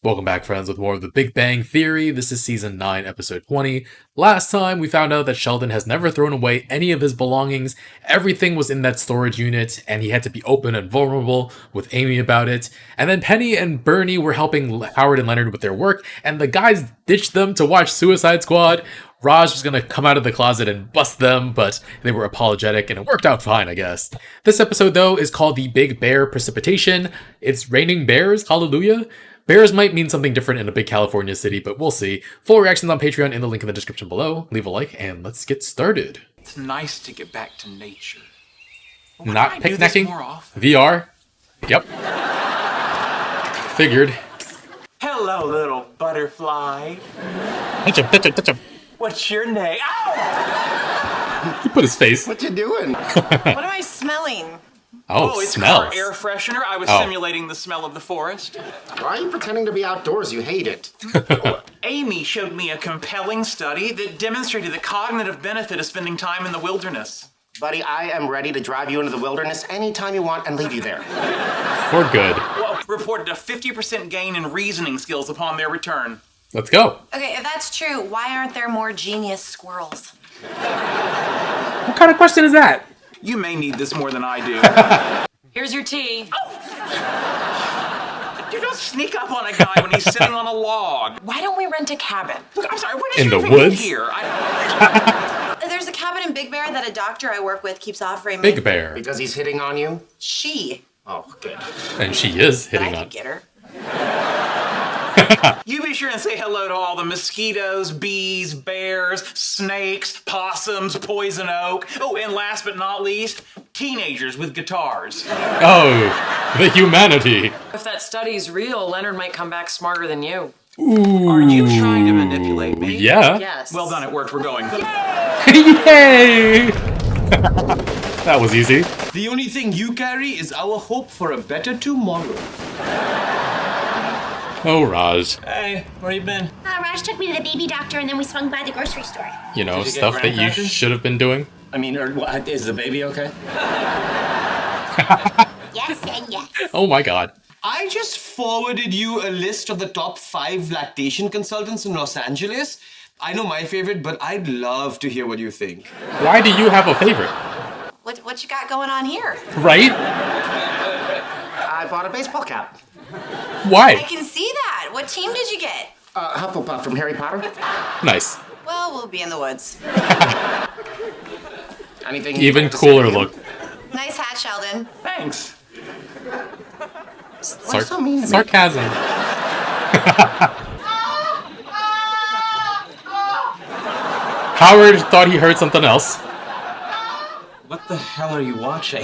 Welcome back, friends, with more of the Big Bang Theory. This is Season 9, Episode 20. Last time, we found out that Sheldon has never thrown away any of his belongings. Everything was in that storage unit, and he had to be open and vulnerable with Amy about it. And then Penny and Bernie were helping Howard and Leonard with their work, and the guys ditched them to watch Suicide Squad. Raj was going to come out of the closet and bust them, but they were apologetic, and it worked out fine, I guess. This episode, though, is called the Big Bear Precipitation. It's raining bears, hallelujah. Bears might mean something different in a big California city, but we'll see. Full reactions on Patreon in the link in the description below. Leave a like, and let's get started. It's nice to get back to nature. Not picnicking? VR? Yep. Figured. Hello, little butterfly. Touch him. What's your name? Ow! He put his face. What you doing? What am I smelling? Oh, it's smells. car air freshener. I was simulating the smell of the forest. Why are you pretending to be outdoors? You hate it. Amy showed me a compelling study that demonstrated the cognitive benefit of spending time in the wilderness. Buddy, I am ready to drive you into the wilderness anytime you want and leave you there. For good. Well, reported a 50% gain in reasoning skills upon their return. Let's go. Okay, if that's true, why aren't there more genius squirrels? What kind of question is that? You may need this more than I do. Here's your tea. You don't sneak up on a guy when he's sitting on a log. Why don't we rent a cabin? Look, I'm sorry, where did In you the even woods? get here? There's a cabin in Big Bear that a doctor I work with keeps offering me. Big Bear. Because he's hitting on you? She. Oh, good. And she is But I hitting could on. get her. You be sure and say hello to all the mosquitoes, bees, bears, snakes, possums, poison oak. Oh, and last but not least, teenagers with guitars. Oh, the humanity. If that study's real, Leonard might come back smarter than you. Ooh. Are you trying to manipulate me? Yeah. Yes. Well done, it worked. We're going. Yay! That was easy. The only thing you carry is our hope for a better tomorrow. Oh, Raj. Hey, where you been? Raj took me to the baby doctor and then we swung by the grocery store. You know, Did you get stuff that graham you crackers? should have been doing. I mean, is the baby okay? Yes and yes. Oh my god. I just forwarded you a list of the top 5 lactation consultants in Los Angeles. I know my favorite, but I'd love to hear what you think. Why do you have a favorite? What you got going on here? Right? I bought a baseball cap. I Why? can see that. What team did you get? Hufflepuff from Harry Potter. Nice. Well, we'll be in the woods. Anything Even you'd like to say cooler to him? look. Nice hat, Sheldon. Thanks. What's so mean to me? Sarcasm. Howard thought he heard something else. What the hell are you watching?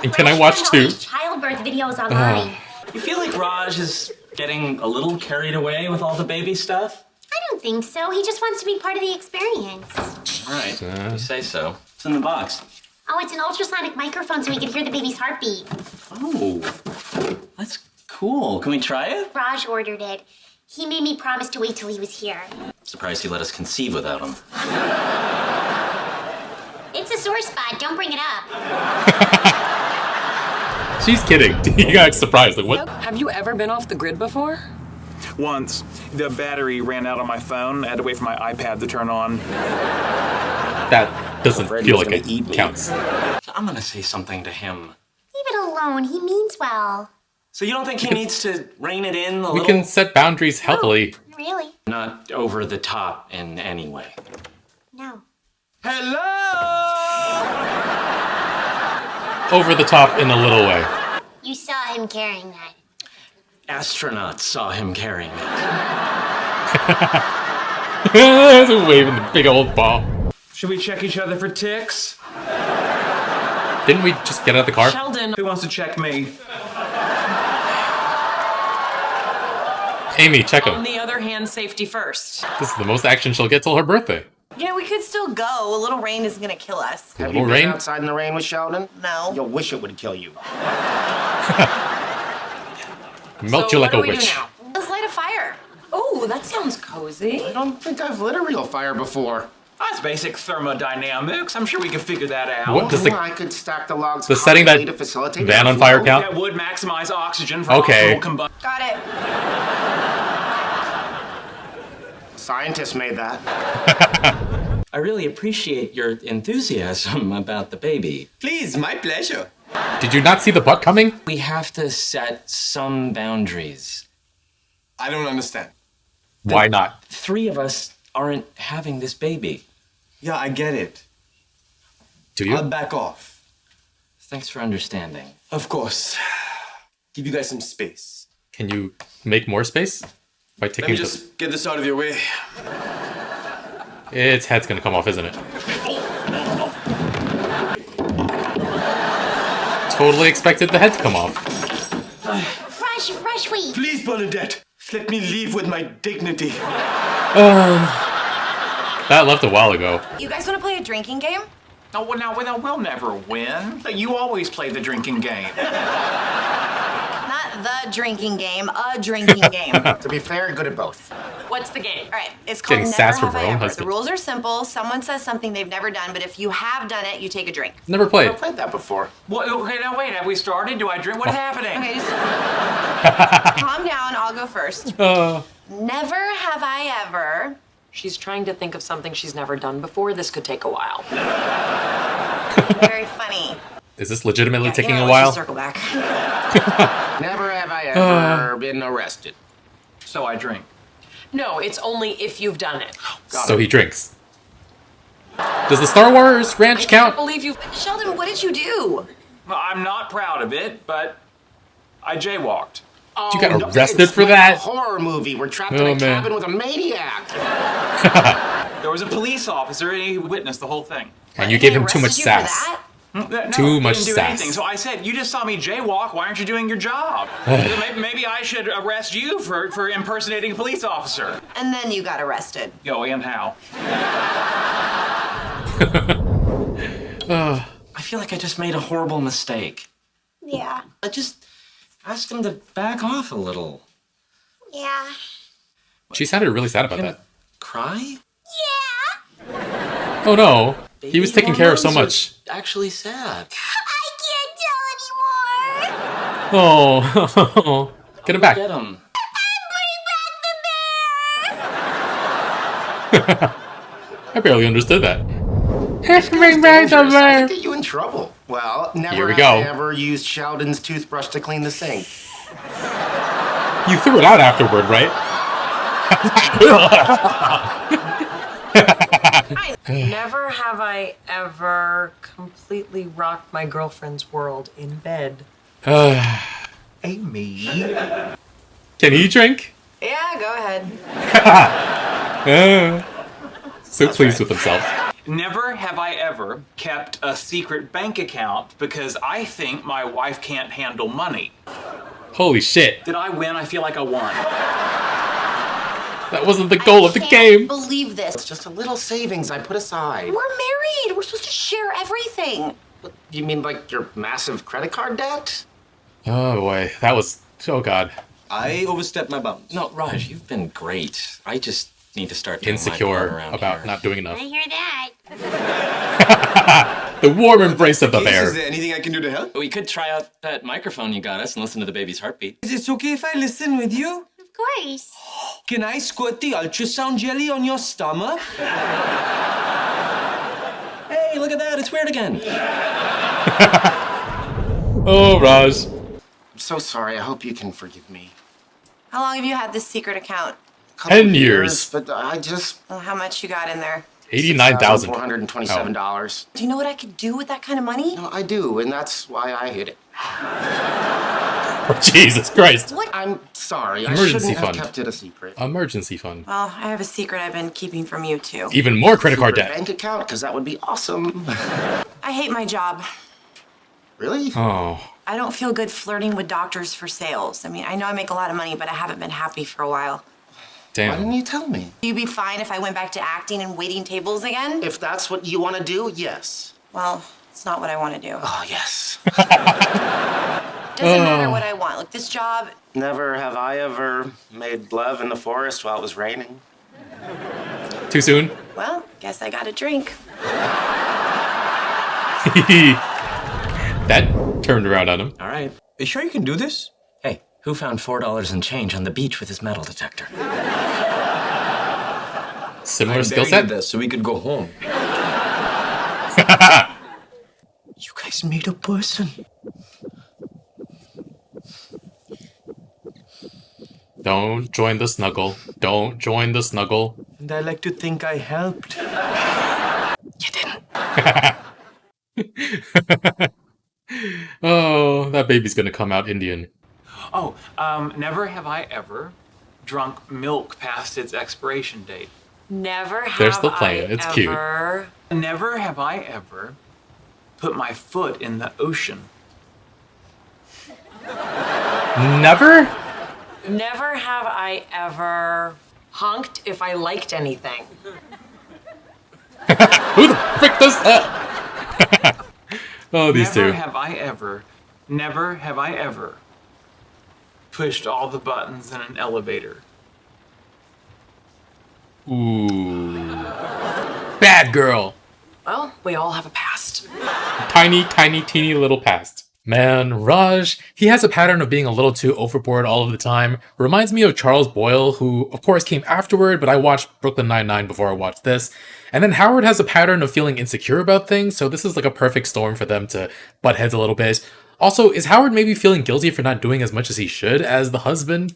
And can I watch too? Childbirth videos online. You feel like Raj is getting a little carried away with all the baby stuff? I don't think so. He just wants to be part of the experience. All right, you say so. What's in the box? Oh, it's an ultrasonic microphone so we can hear the baby's heartbeat. Oh, that's cool. Can we try it? Raj ordered it. He made me promise to wait till he was here. Surprised he let us conceive without him. It's a sore spot. Don't bring it up. She's kidding. You got surprised. Like, what? Have you ever been off the grid before? Once, the battery ran out on my phone. I had to wait for my iPad to turn on. That doesn't Afraid feel he was like gonna eat it me. counts. I'm gonna say something to him. Leave it alone. He means well. So you don't think he needs to rein it in a We little? can set boundaries healthily. Really? Not over the top in any way. No. Hello! Over the top in a little way. You saw him carrying that. Astronauts saw him carrying it. Waving the big old ball. Should we check each other for ticks? Didn't we just get out of the car? Sheldon, Who wants to check me? Amy, check on him. the other hand, safety first. This is the most action she'll get till her birthday. You know, we could still go. A little rain isn't gonna kill us. Have Little you been rain? outside in the rain with Sheldon? No. You'll wish it would kill you. Melt So you like what a do we do witch. now? Let's light a fire. Oh, that sounds cozy. I don't think I've lit a real fire before. That's basic thermodynamics. I'm sure we can figure that out. What does the I could stack the logs setting that constantly to facilitate van on airflow. fire count? That would maximize oxygen for Okay. optimal combustion. Got it. scientist made that. I really appreciate your enthusiasm about the baby. Please, my pleasure. Did you not see the butt coming? We have to set some boundaries. I don't understand. Why not? 3 of us aren't having this baby. Yeah, I get it. Do you? I'll back off. Thanks for understanding. Of course. Give you guys some space. Can you make more space? By Let taking me just get this out of your way. Its head's gonna come off, isn't it? Totally expected the head to come off. Rush, wait. Please, Bernadette, let me leave with my dignity. That left a while ago. You guys want to play a drinking game? Oh, well, now, we'll never win. You always play the drinking game. Not the drinking game, a drinking game. To be fair, good at both. What's the game? All right, it's called Getting Never sass Have from I her own Ever. husband. The rules are simple. Someone says something they've never done, but if you have done it, you take a drink. Never played. I've played that before. Well, okay, now wait. Have we started? Do I drink? What's happening? Okay, just calm down. I'll go first. Never have I ever. She's trying to think of something she's never done before. This could take a while. Very funny. Is this legitimately taking Yeah, a let's while? just circle back. Never have I ever been arrested. So I drink. No, it's only if you've done it. So he drinks. Does the Star Wars ranch I can't count? believe you. Sheldon, what did you do? Well, I'm not proud of it, but I jaywalked. You got No, arrested it's for like that? a horror movie. We're trapped in Oh, a man. cabin with a maniac. There was a police officer, and he witnessed the whole thing. And you They gave him too much arrested you for sass. that? No, Too much didn't do sass. anything. So I said, you just saw me jaywalk. Why aren't you doing your job? Maybe I should arrest you for impersonating a police officer. And then you got arrested. Yo, and how? I feel like I just made a horrible mistake. Yeah. I just asked him to back off a little. Yeah. She sounded really sad about that. Cry? Yeah. Oh no. He was Baby taking care of so hormones much. are actually sad. I can't tell anymore. Oh. Get him back. Get him. Bring back the bear. I barely understood that. Dangerous. I could get you in trouble. Well, never Here we have go. I ever used Sheldon's toothbrush to clean the sink. You threw it out afterward, right? Never have I ever completely rocked my girlfriend's world in bed. Amy. Can he drink? Yeah, go ahead. So pleased with himself. Never have I ever kept a secret bank account because I think my wife can't handle money. Holy shit. Did I win? I feel like I won. That wasn't the goal of the I can't game. believe this. It's just a little savings I put aside. We're married. We're supposed to share everything. You mean like your massive credit card debt? Oh boy. That was... Oh god. I overstepped my bounds. No, Raj, you've been great. I just need to start doing my part Insecure around about here. not doing enough. I hear that. The warm embrace of the Case, bear. is there anything I can do to help? We could try out that microphone you got us and listen to the baby's heartbeat. Is it okay if I listen with you? Of course. Can I squirt the ultrasound jelly on your stomach? Hey, look at that, it's weird again. Oh, Raj. I'm so sorry. I hope you can forgive me. How long have you had this secret account? Couple 10 years. But I just... Well, how much you got in there? $89,000. $427. Do you know what I could do with that kind of money? No, I do, and that's why I hid it. Oh, Jesus Christ. What? I'm sorry. I Emergency shouldn't have fund. kept it a secret. Emergency fund. Well, I have a secret I've been keeping from you too. Even more credit card Secret debt. bank account, because that would be awesome. I hate my job. Really? Oh. I don't feel good flirting with doctors for sales. I mean, I know I make a lot of money, but I haven't been happy for a while. Why didn't Damn. you tell me? You'd be fine if I went back to acting and waiting tables again? If that's what you want to do, yes. Well, it's not what I want to do. Oh, yes. Doesn't matter what I want. Look, this job, Never have I ever made love in the forest while it was raining. Too soon? well, guess I got a drink. That turned around on him. All right. You sure you can do this? Hey, who found $4 and change on the beach with his metal detector? Similar I skill buried set? this so we could go home. You guys made a person. Don't join the snuggle. Don't join the snuggle. And I like to think I helped. You didn't. Oh, that baby's gonna come out Indian. Oh, never have I ever drunk milk past its expiration date. Never have They're still playing. I It's cute. ever... Never have I ever put my foot in the ocean. Never? Never have I ever honked if I liked anything. Who the frick does that? Oh, these Never two. have I ever pushed all the buttons in an elevator. Ooh. Bad girl. Well, we all have a past. Tiny, tiny, teeny little past. Man, Raj, he has a pattern of being a little too overboard all of the time. Reminds me of Charles Boyle, who of course came afterward, but I watched Brooklyn Nine-Nine before I watched this. And then Howard has a pattern of feeling insecure about things, so this is like a perfect storm for them to butt heads a little bit. Also, is Howard maybe feeling guilty for not doing as much as he should as the husband?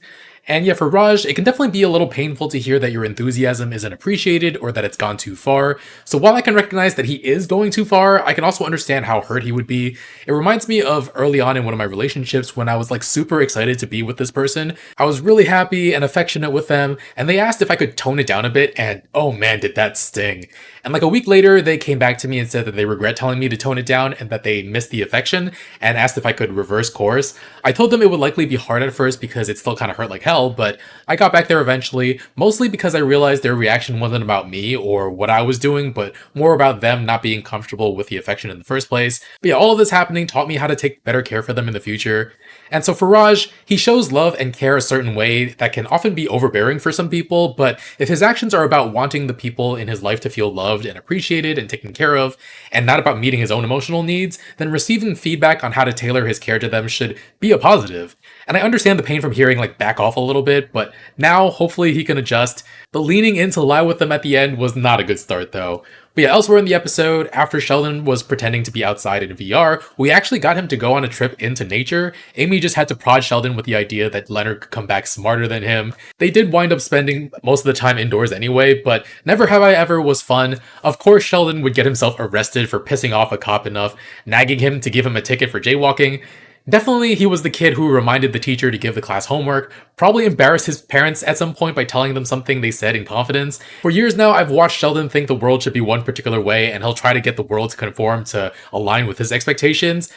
And yeah, for Raj, it can definitely be a little painful to hear that your enthusiasm isn't appreciated or that it's gone too far. So while I can recognize that he is going too far, I can also understand how hurt he would be. It reminds me of early on in one of my relationships when I was like super excited to be with this person. I was really happy and affectionate with them, and they asked if I could tone it down a bit, and oh man, did that sting. And like a week later, they came back to me and said that they regret telling me to tone it down and that they missed the affection and asked if I could reverse course. I told them it would likely be hard at first because it still kind of hurt like hell, but I got back there eventually, mostly because I realized their reaction wasn't about me or what I was doing, but more about them not being comfortable with the affection in the first place. But yeah, all of this happening taught me how to take better care for them in the future. And so for Raj, he shows love and care a certain way that can often be overbearing for some people, but if his actions are about wanting the people in his life to feel loved and appreciated and taken care of, and not about meeting his own emotional needs, then receiving feedback on how to tailor his care to them should be a positive. And I understand the pain from hearing like back off a little bit, but now hopefully he can adjust. The leaning in to lie with them at the end was not a good start though. But yeah, elsewhere in the episode, after Sheldon was pretending to be outside in VR, we actually got him to go on a trip into nature. Amy just had to prod Sheldon with the idea that Leonard could come back smarter than him. They did wind up spending most of the time indoors anyway, but Never Have I Ever was fun. Of course, Sheldon would get himself arrested for pissing off a cop enough, nagging him to give him a ticket for jaywalking. Definitely, he was the kid who reminded the teacher to give the class homework, probably embarrassed his parents at some point by telling them something they said in confidence. For years now, I've watched Sheldon think the world should be one particular way, and he'll try to get the world to conform to align with his expectations.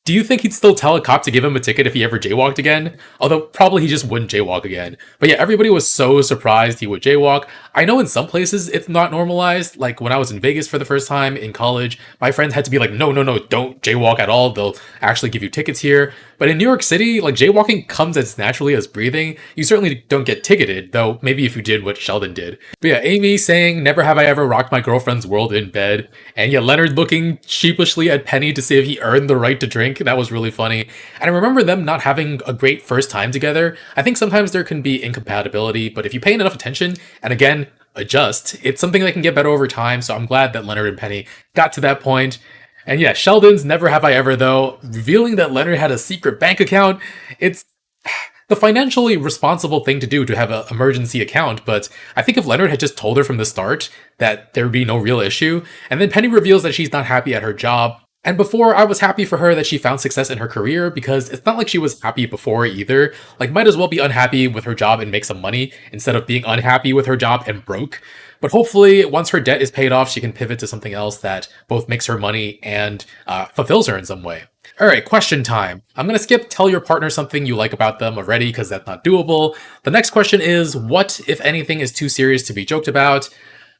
Do you think he'd still tell a cop to give him a ticket if he ever jaywalked again? Although probably he just wouldn't jaywalk again. But yeah, everybody was so surprised he would jaywalk. I know in some places it's not normalized. Like when I was in Vegas for the first time in college, my friends had to be like, no, don't jaywalk at all. They'll actually give you tickets here. But in New York City, like jaywalking comes as naturally as breathing. You certainly don't get ticketed, though maybe if you did what Sheldon did. But yeah, Amy saying, never have I ever rocked my girlfriend's world in bed. And yeah, Leonard looking sheepishly at Penny to see if he earned the right to drink. That was really funny. And I remember them not having a great first time together. I think sometimes there can be incompatibility, but if you pay enough attention, and again, adjust, it's something that can get better over time. So I'm glad that Leonard and Penny got to that point. And yeah, Sheldon's Never Have I Ever, though, revealing that Leonard had a secret bank account. It's the financially responsible thing to do to have an emergency account, but I think if Leonard had just told her from the start that there would be no real issue, and then Penny reveals that she's not happy at her job. And before, I was happy for her that she found success in her career, because it's not like she was happy before either. Like, might as well be unhappy with her job and make some money, instead of being unhappy with her job and broke. But hopefully, once her debt is paid off, she can pivot to something else that both makes her money and fulfills her in some way. Alright, question time. I'm gonna skip tell your partner something you like about them already, because that's not doable. The next question is, what, if anything, is too serious to be joked about?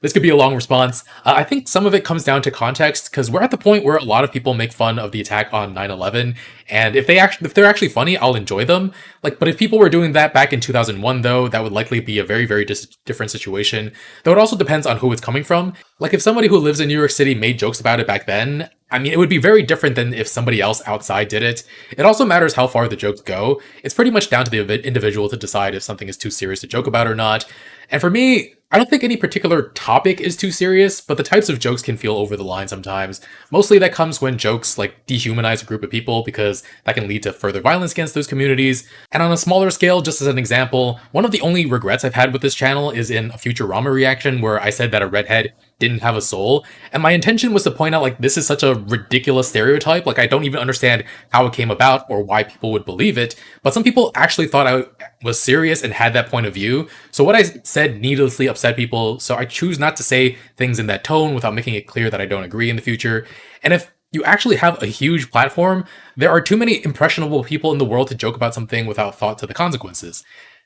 This could be a long response. I think some of it comes down to context, because we're at the point where a lot of people make fun of the attack on 9/11, And if they're actually funny, I'll enjoy them. Like, but if people were doing that back in 2001, though, that would likely be a very, very different situation. Though it also depends on who it's coming from. Like, if somebody who lives in New York City made jokes about it back then, I mean, it would be very different than if somebody else outside did it. It also matters how far the jokes go. It's pretty much down to the individual to decide if something is too serious to joke about or not. And for me, I don't think any particular topic is too serious, but the types of jokes can feel over the line sometimes. Mostly that comes when jokes like dehumanize a group of people because that can lead to further violence against those communities. And on a smaller scale, just as an example, one of the only regrets I've had with this channel is in a Futurama reaction where I said that a redhead didn't have a soul. And my intention was to point out, like, this is such a ridiculous stereotype. Like, I don't even understand how it came about or why people would believe it. But some people actually thought I was serious and had that point of view. So what I said needlessly upset people. So I choose not to say things in that tone without making it clear that I don't agree in the future. And if you actually have a huge platform, there are too many impressionable people in the world to joke about something without thought to the consequences.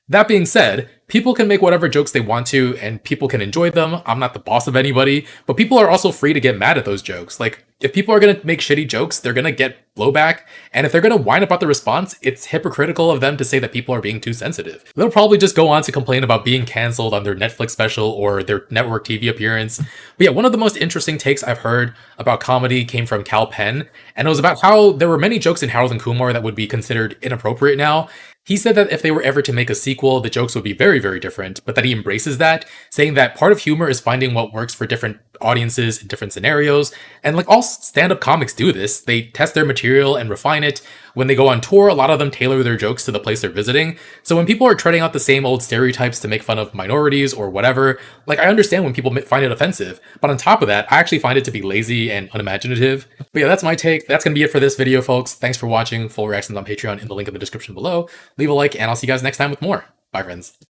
That being said, people can make whatever jokes they want to, and people can enjoy them. I'm not the boss of anybody, but people are also free to get mad at those jokes. Like, if people are gonna make shitty jokes, they're gonna get blowback, and if they're gonna whine about the response, it's hypocritical of them to say that people are being too sensitive. They'll probably just go on to complain about being cancelled on their Netflix special or their network TV appearance. But yeah, one of the most interesting takes I've heard about comedy came from Cal Penn, and it was about how there were many jokes in Harold and Kumar that would be considered inappropriate now. He said that if they were ever to make a sequel, the jokes would be very, very different, but that he embraces that, saying that part of humor is finding what works for different audiences in different scenarios. And like all stand-up comics do this, they test their material and refine it. When they go on tour, a lot of them tailor their jokes to the place they're visiting. So when people are treading out the same old stereotypes to make fun of minorities or whatever, like, I understand when people find it offensive, but on top of that, I actually find it to be lazy and unimaginative. But yeah, that's my take. That's gonna be it for this video, folks. Thanks for watching. Full reactions on Patreon in the link in the description below. Leave a like, and I'll see you guys next time with more. Bye, friends.